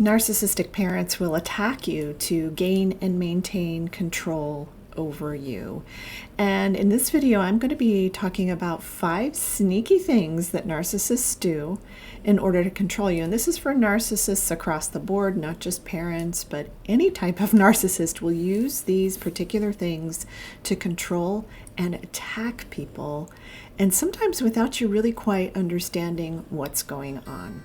Narcissistic parents will attack you to gain and maintain control over you. And in this video, I'm going to be talking about 5 sneaky things that narcissists do in order to control you. And this is for narcissists across the board, not just parents, but any type of narcissist will use these particular things to control and attack people, and sometimes without you really quite understanding what's going on.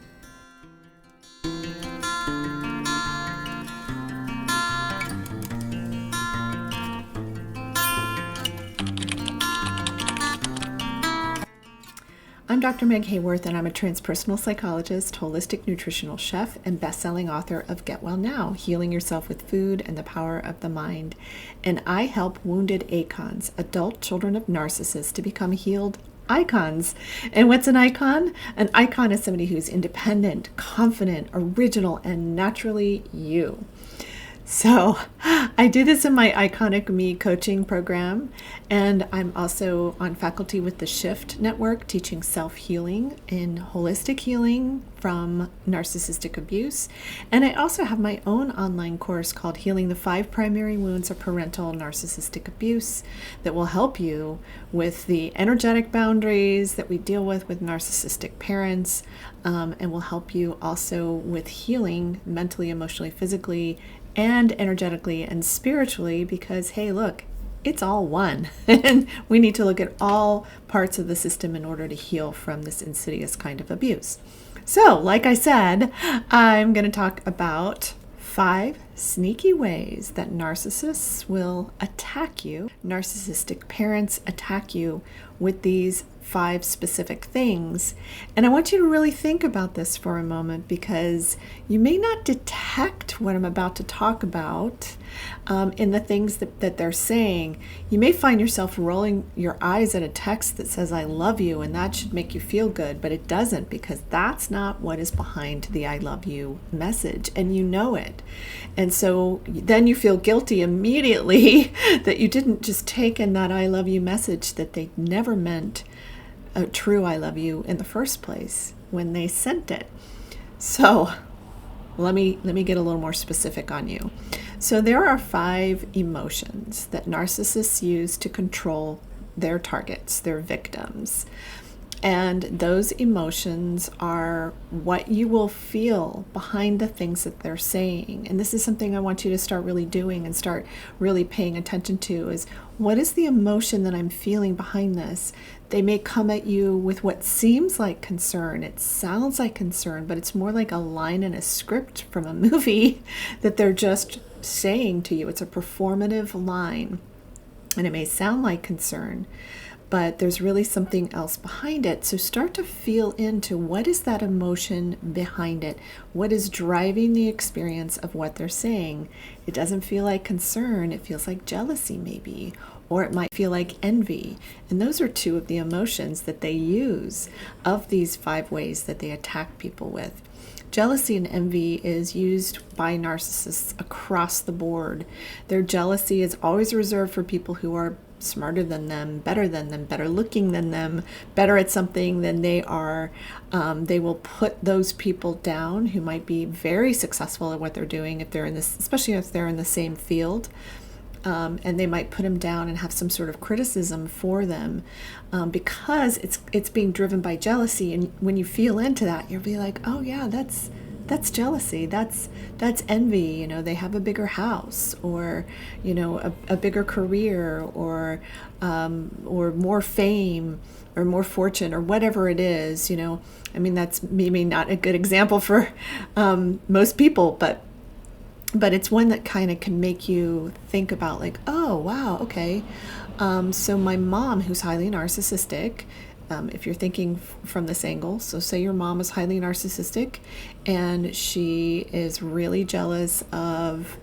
I'm Dr. Meg Haworth, and I'm a transpersonal psychologist, holistic nutritional chef, and best-selling author of Get Well Now, Healing Yourself with Food and the Power of the Mind. And I help wounded ACONs, adult children of narcissists, to become healed icons. And what's an icon? An icon is somebody who's independent, confident, original, and naturally you. So I do this in my Iconic Me coaching program, and I'm also on faculty with the Shift Network, teaching self-healing and holistic healing from narcissistic abuse. And I also have my own online course called Healing the 5 Primary Wounds of Parental Narcissistic Abuse that will help you with the energetic boundaries that we deal with narcissistic parents, and will help you also with healing mentally, emotionally, physically, and energetically and spiritually, because hey, look, it's all one. And we need to look at all parts of the system in order to heal from this insidious kind of abuse. So, like I said, I'm going to talk about 5 sneaky ways that narcissists will attack you. Narcissistic parents attack you with these 5 specific things. And I want you to really think about this for a moment, because you may not detect what I'm about to talk about in the things that they're saying. You may find yourself rolling your eyes at a text that says, I love you, and that should make you feel good, but it doesn't, because that's not what is behind the I love you message, and you know it. And so then you feel guilty immediately that you didn't just take in that I love you message, that they never meant a true I love you in the first place when they sent it. So let me get a little more specific on you. So there are 5 emotions that narcissists use to control their targets, their victims. And those emotions are what you will feel behind the things that they're saying. And this is something I want you to start really doing and start really paying attention to, is what is the emotion that I'm feeling behind this? They may come at you with what seems like concern. It sounds like concern, but it's more like a line in a script from a movie that they're just saying to you. It's a performative line, and it may sound like concern, but there's really something else behind it. So start to feel into what is that emotion behind it? What is driving the experience of what they're saying? It doesn't feel like concern. It feels like jealousy maybe, or it might feel like envy. And those are 2 of the emotions that they use of these 5 ways that they attack people with. Jealousy and envy is used by narcissists across the board. Their jealousy is always reserved for people who are smarter than them, better looking than them, better at something than they are. They will put those people down who might be very successful at what they're doing, if they're in this, especially if they're in the same field. And they might put them down and have some sort of criticism for them, because it's being driven by jealousy. And when you feel into that, you'll be like, oh yeah, that's jealousy. That's envy. You know, they have a bigger house, or you know, a bigger career, or more fame, or more fortune, or whatever it is. You know, I mean, that's maybe not a good example for most people, but it's one that kind of can make you think about, like, oh wow, okay, so my mom, who's highly narcissistic, if you're thinking from this angle, so say your mom is highly narcissistic and she is really jealous of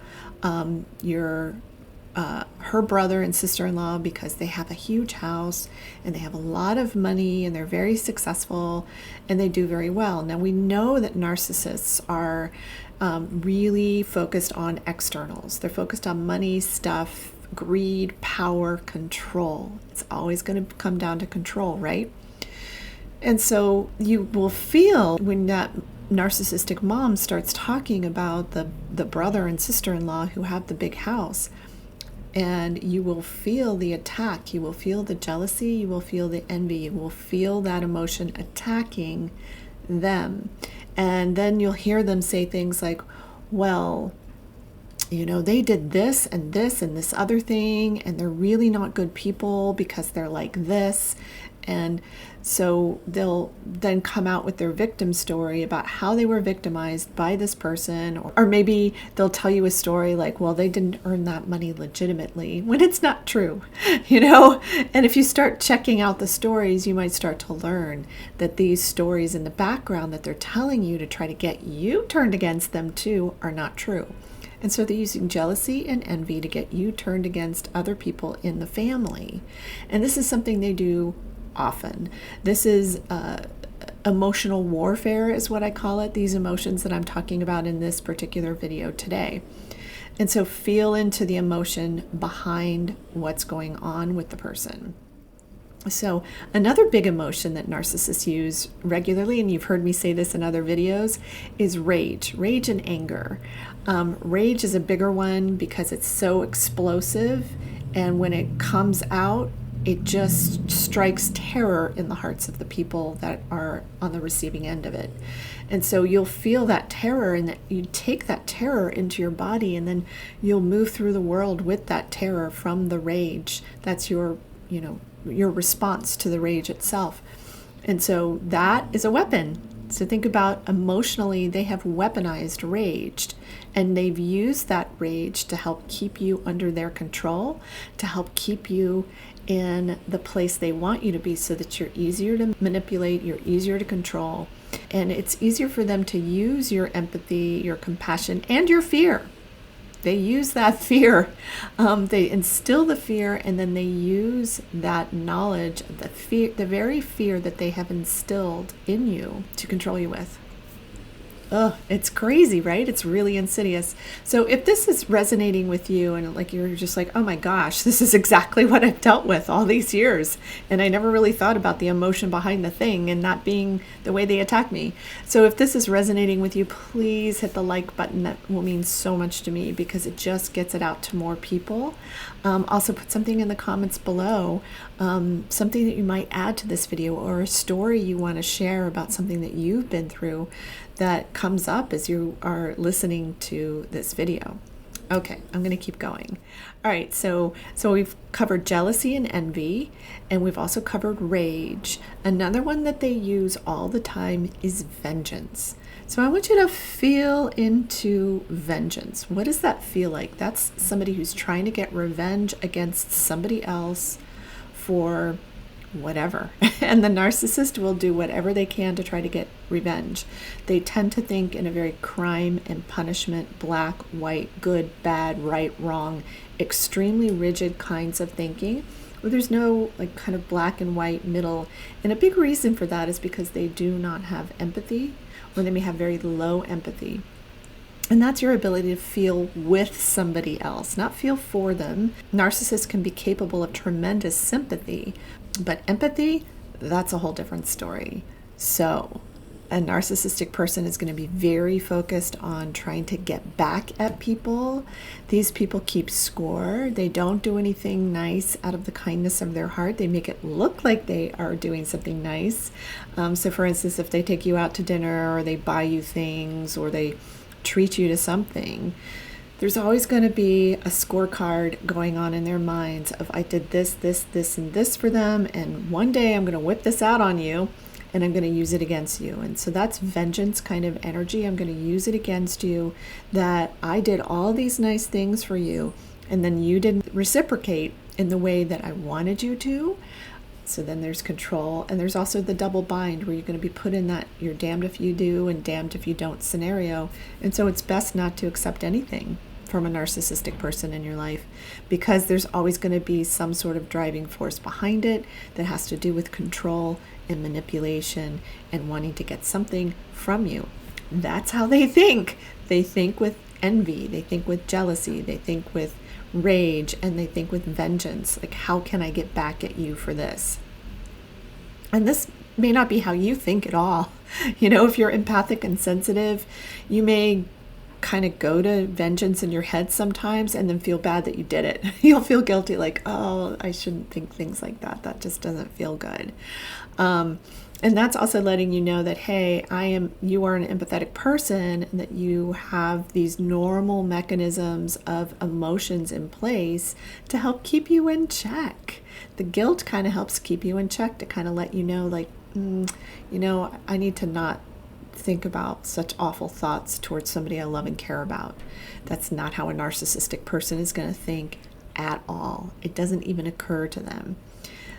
her brother and sister-in-law because they have a huge house and they have a lot of money and they're very successful and they do very well. Now we know that narcissists are really focused on externals. They're focused on money, stuff, greed, power, control. It's always going to come down to control, right? And so you will feel when that narcissistic mom starts talking about the brother and sister-in-law who have the big house, and you will feel the attack, you will feel the jealousy, you will feel the envy, you will feel that emotion attacking them. And then you'll hear them say things like, well, they did this and this and this other thing, and they're really not good people because they're like this. And so they'll then come out with their victim story about how they were victimized by this person, or maybe they'll tell you a story like, well, they didn't earn that money legitimately, when it's not true, And if you start checking out the stories, you might start to learn that these stories in the background that they're telling you to try to get you turned against them too are not true. And so they're using jealousy and envy to get you turned against other people in the family. And this is something they do often. This is emotional warfare is what I call it, these emotions that I'm talking about in this particular video today. And so feel into the emotion behind what's going on with the person. So another big emotion that narcissists use regularly, and you've heard me say this in other videos, is rage and anger. Rage is a bigger one because it's so explosive, and when it comes out, it just strikes terror in the hearts of the people that are on the receiving end of it. And so you'll feel that terror, and that you take that terror into your body, and then you'll move through the world with that terror from the rage. That's your response to the rage itself. And so that is a weapon. So think about emotionally, they have weaponized rage, and they've used that rage to help keep you under their control, to help keep you in the place they want you to be, so that you're easier to manipulate, you're easier to control, and it's easier for them to use your empathy, your compassion, and your fear. They use that fear. They instill the fear, and then they use that knowledge, the fear, the very fear that they have instilled in you to control you with. It's crazy, right? It's really insidious. So if this is resonating with you, and like you're just like, oh my gosh, this is exactly what I've dealt with all these years, and I never really thought about the emotion behind the thing and not being the way they attack me. So if this is resonating with you, please hit the like button. That will mean so much to me, because it just gets it out to more people. Also put something in the comments below, something that you might add to this video, or a story you want to share about something that you've been through that comes up as you are listening to this video. Okay, I'm going to keep going. All right, so we've covered jealousy and envy, and we've also covered rage. Another one that they use all the time is vengeance. So I want you to feel into vengeance. What does that feel like? That's somebody who's trying to get revenge against somebody else for whatever. And the narcissist will do whatever they can to try to get revenge. They tend to think in a very crime and punishment, black, white, good, bad, right, wrong, extremely rigid kinds of thinking, where there's no like kind of black and white middle. And a big reason for that is because they do not have empathy, or they may have very low empathy. And that's your ability to feel with somebody else, not feel for them. Narcissists can be capable of tremendous sympathy, but empathy, that's a whole different story. So a narcissistic person is going to be very focused on trying to get back at people. These people keep score. They don't do anything nice out of the kindness of their heart. They make it look like they are doing something nice. So for instance, if they take you out to dinner, or they buy you things, or they treat you to something, there's always going to be a scorecard going on in their minds of, I did this, this, this, and this for them, and one day I'm going to whip this out on you, and I'm going to use it against you. And so that's vengeance kind of energy. I'm going to use it against you, that I did all these nice things for you, and then you didn't reciprocate in the way that I wanted you to. So then there's control, and there's also the double bind, where you're going to be put in that you're damned if you do and damned if you don't scenario. And so it's best not to accept anything from a narcissistic person in your life, because there's always going to be some sort of driving force behind it that has to do with control and manipulation and wanting to get something from you. That's how they think. They think with envy, they think with jealousy, they think with rage, and they think with vengeance. Like, how can I get back at you for this? And this may not be how you think at all. If you're empathic and sensitive, you may kind of go to vengeance in your head sometimes and then feel bad that you did it. You'll feel guilty, like, oh, I shouldn't think things like that. That just doesn't feel good. And that's also letting you know that, hey, you are an empathetic person, and that you have these normal mechanisms of emotions in place to help keep you in check. The guilt kind of helps keep you in check, to kind of let you know, like, I need to not think about such awful thoughts towards somebody I love and care about. That's not how a narcissistic person is going to think at all. It doesn't even occur to them.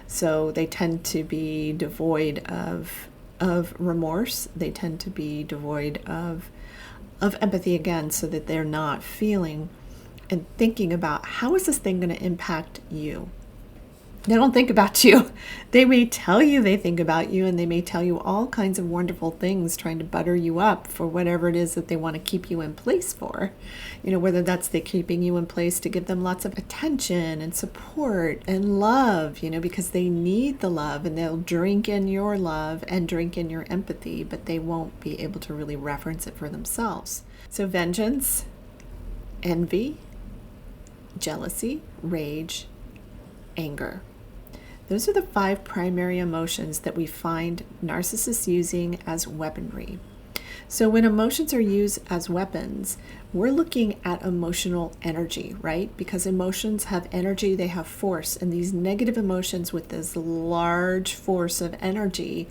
So they tend to be devoid of remorse. They tend to be devoid of empathy, again, so that they're not feeling and thinking about, how is this thing going to impact you? They don't think about you. They may tell you they think about you, and they may tell you all kinds of wonderful things, trying to butter you up for whatever it is that they want to keep you in place for. Whether that's they keeping you in place to give them lots of attention and support and love, because they need the love, and they'll drink in your love and drink in your empathy, but they won't be able to really reference it for themselves. So vengeance, envy, jealousy, rage, anger. Those are the 5 primary emotions that we find narcissists using as weaponry. So when emotions are used as weapons, we're looking at emotional energy, right? Because emotions have energy, they have force, and these negative emotions with this large force of energy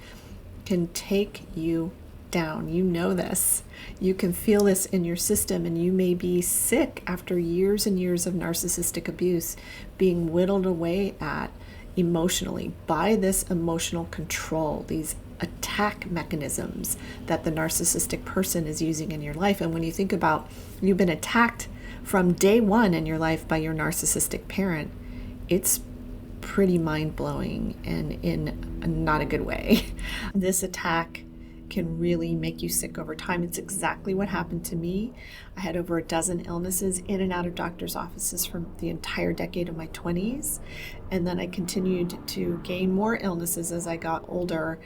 can take you down. You know this. You can feel this in your system, and you may be sick after years and years of narcissistic abuse, being whittled away at emotionally by this emotional control, these attack mechanisms that the narcissistic person is using in your life. And when you think about, you've been attacked from day one in your life by your narcissistic parent, it's pretty mind-blowing, and in not a good way. This attack can really make you sick over time. It's exactly what happened to me. I had over a dozen illnesses in and out of doctor's offices for the entire decade of my 20s. And then I continued to gain more illnesses as I got older,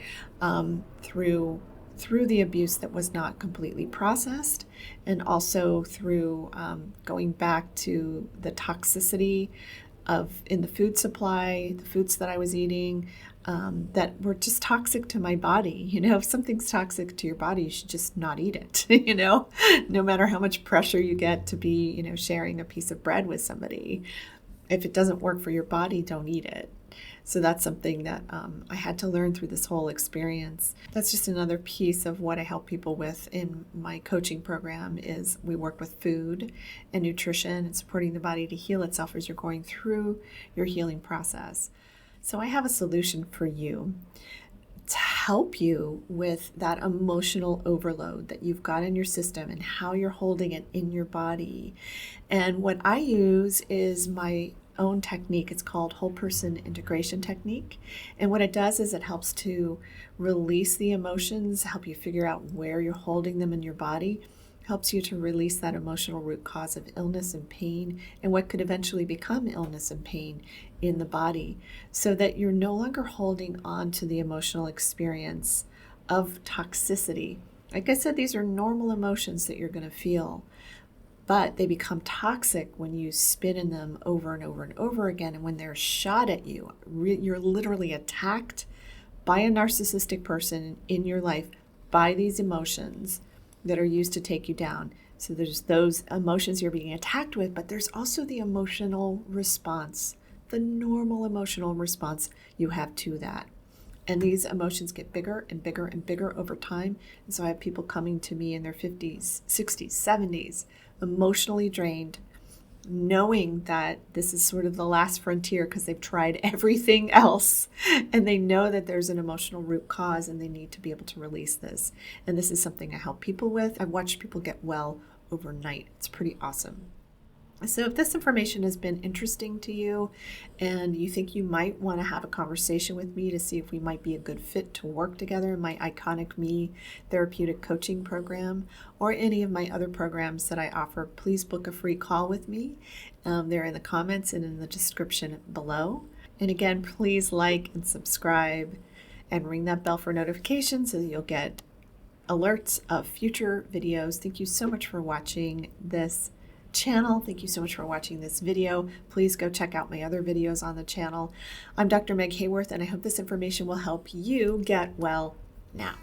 through the abuse that was not completely processed, and also through going back to the toxicity in the food supply, the foods that I was eating, that were just toxic to my body. If something's toxic to your body, you should just not eat it, no matter how much pressure you get to be, sharing a piece of bread with somebody. If it doesn't work for your body, don't eat it. So that's something that I had to learn through this whole experience. That's just another piece of what I help people with in my coaching program. Is we work with food and nutrition and supporting the body to heal itself as you're going through your healing process. So I have a solution for you to help you with that emotional overload that you've got in your system and how you're holding it in your body. And what I use is my own technique. It's called whole person integration technique. And what it does is it helps to release the emotions, help you figure out where you're holding them in your body, helps you to release that emotional root cause of illness and pain, and what could eventually become illness and pain in the body, so that you're no longer holding on to the emotional experience of toxicity. Like I said, these are normal emotions that you're going to feel, but they become toxic when you spin in them over and over and over again. And when they're shot at you, you're literally attacked by a narcissistic person in your life by these emotions that are used to take you down. So there's those emotions you're being attacked with, but there's also the emotional response, the normal emotional response you have to that. And these emotions get bigger and bigger and bigger over time. And so I have people coming to me in their 50s, 60s, 70s, emotionally drained, knowing that this is sort of the last frontier because they've tried everything else, and they know that there's an emotional root cause and they need to be able to release this. And this is something I help people with. I've watched people get well overnight. It's pretty awesome. So if this information has been interesting to you and you think you might want to have a conversation with me to see if we might be a good fit to work together in my Iconic Me therapeutic coaching program or any of my other programs that I offer, please book a free call with me. They're in the comments and in the description below. And again, please like and subscribe and ring that bell for notifications so that you'll get alerts of future videos. Thank you so much for watching this channel. Thank you so much for watching this video. Please go check out my other videos on the channel. I'm Dr. Meg Haworth, and I hope this information will help you get well now.